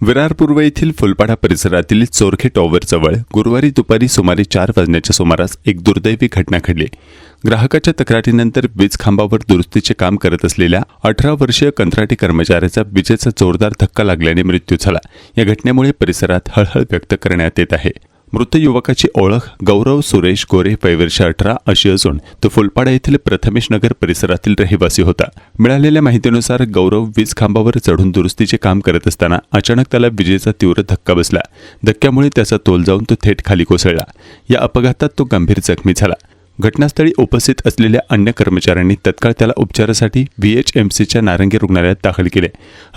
विरार पूर्व येथील फुलपाडा परिसरातील चोरखे टॉवरजवळ गुरुवारी दुपारी सुमारे 4 वाजण्याच्या सुमारास एक दुर्दैवी घटना घडली। ग्राहकाच्या तक्रारीनंतर वीज खांबावर दुरुस्तीचे काम करत असलेल्या 18 वर्षीय कंत्राटी कर्मचाऱ्याचा विजेचा जोरदार धक्का लागल्याने मृत्यू झाला। या घटनेमुळे परिसरात हळहळ व्यक्त करण्यात येत आहे। मृत युवकाची ओळख गौरव सुरेश गोरे वय वर्ष 18 अशी असून तो फुलपाडा येथील प्रथमेश नगर परिसरातील रहिवासी होता। मिळालेल्या माहितीनुसार गौरव वीज खांबावर चढून दुरुस्तीचे काम करत असताना अचानक त्याला विजेचा तीव्र धक्का बसला। धक्क्यामुळे त्याचा तोल जाऊन तो थेट खाली कोसळला। या अपघातात तो गंभीर जखमी झाला। घटनास्थळी उपस्थित असलेल्या अन्य कर्मचाऱ्यांनी तत्काळ त्याला उपचारासाठी VHMCच्या नारंगी रुग्णालयात दाखल केले।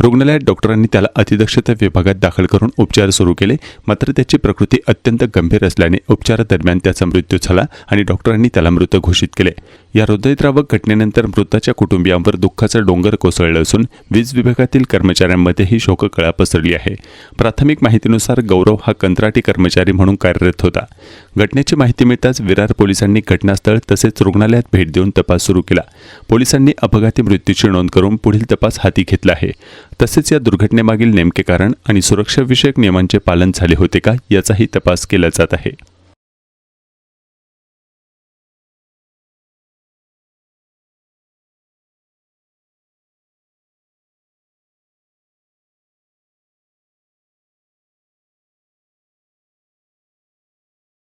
रुग्णालयात डॉक्टरांनी त्याला अतिदक्षता विभागात दाखल करून उपचार सुरू केले, मात्र त्याची प्रकृती अत्यंत गंभीर असल्याने उपचारादरम्यान त्याचा मृत्यू झाला आणि डॉक्टरांनी त्याला मृत घोषित केले। या हृदयद्रावक घटनेनंतर मृताच्या कुटुंबियांवर दुःखाचा डोंगर कोसळला असून वीज विभागातील कर्मचाऱ्यांमध्येही शोककळा पसरली आहे। प्राथमिक माहितीनुसार गौरव हा कंत्राटी कर्मचारी म्हणून कार्यरत होता। घटनेची माहिती मिळताच विरार पोलिसांनी घटनास्थळ तसेच रुग्णालयात भेट देऊन तपास सुरू केला। पोलिसांनी अपघाती मृत्यूची नोंद करून पुढील तपास हाती घेतला आहे। तसेच या दुर्घटनेमागील नेमके कारण आणि सुरक्षाविषयक नियमांचे पालन झाले होते का याचाही तपास केला जात आहे।